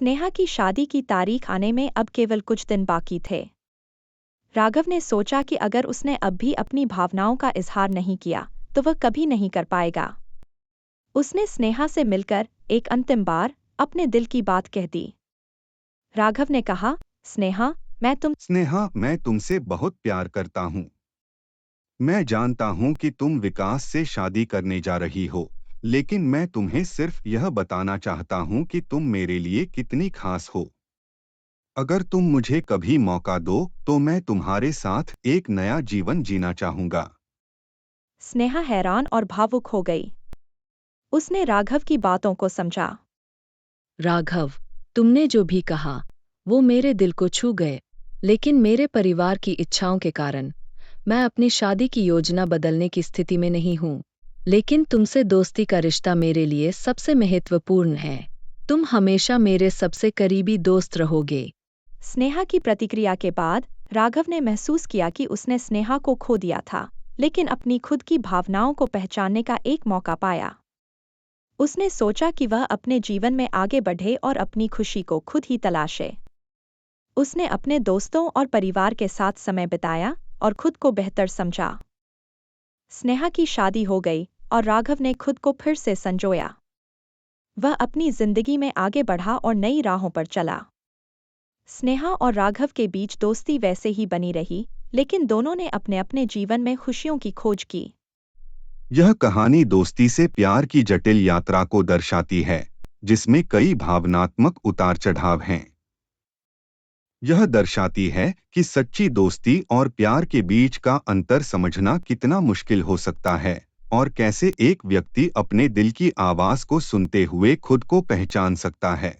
स्नेहा की शादी की तारीख आने में अब केवल कुछ दिन बाकी थे। राघव ने सोचा कि अगर उसने अब भी अपनी भावनाओं का इजहार नहीं किया तो वह कभी नहीं कर पाएगा। उसने स्नेहा से मिलकर एक अंतिम बार अपने दिल की बात कह दी। राघव ने कहा, स्नेहा, मैं तुमसे बहुत प्यार करता हूँ। मैं जानता हूँ कि तुम विकास से शादी करने जा रही हो, लेकिन मैं तुम्हें सिर्फ यह बताना चाहता हूँ कि तुम मेरे लिए कितनी खास हो। अगर तुम मुझे कभी मौका दो तो मैं तुम्हारे साथ एक नया जीवन जीना चाहूँगा। स्नेहा हैरान और भावुक हो गई। उसने राघव की बातों को समझा। राघव, तुमने जो भी कहा वो मेरे दिल को छू गए, लेकिन मेरे परिवार की इच्छाओं के कारण मैं अपनी शादी की योजना बदलने की स्थिति में नहीं हूँ। लेकिन तुमसे दोस्ती का रिश्ता मेरे लिए सबसे महत्वपूर्ण है। तुम हमेशा मेरे सबसे करीबी दोस्त रहोगे। स्नेहा की प्रतिक्रिया के बाद राघव ने महसूस किया कि उसने स्नेहा को खो दिया था, लेकिन अपनी खुद की भावनाओं को पहचानने का एक मौका पाया। उसने सोचा कि वह अपने जीवन में आगे बढ़े और अपनी खुशी को खुद ही तलाशे। उसने अपने दोस्तों और परिवार के साथ समय बिताया और खुद को बेहतर समझा। स्नेहा की शादी हो गई और राघव ने खुद को फिर से संजोया। वह अपनी जिंदगी में आगे बढ़ा और नई राहों पर चला। स्नेहा और राघव के बीच दोस्ती वैसे ही बनी रही, लेकिन दोनों ने अपने अपने जीवन में खुशियों की खोज की। यह कहानी दोस्ती से प्यार की जटिल यात्रा को दर्शाती है, जिसमें कई भावनात्मक उतार चढ़ाव हैं। यह दर्शाती है कि सच्ची दोस्ती और प्यार के बीच का अंतर समझना कितना मुश्किल हो सकता है, और कैसे एक व्यक्ति अपने दिल की आवाज को सुनते हुए खुद को पहचान सकता है।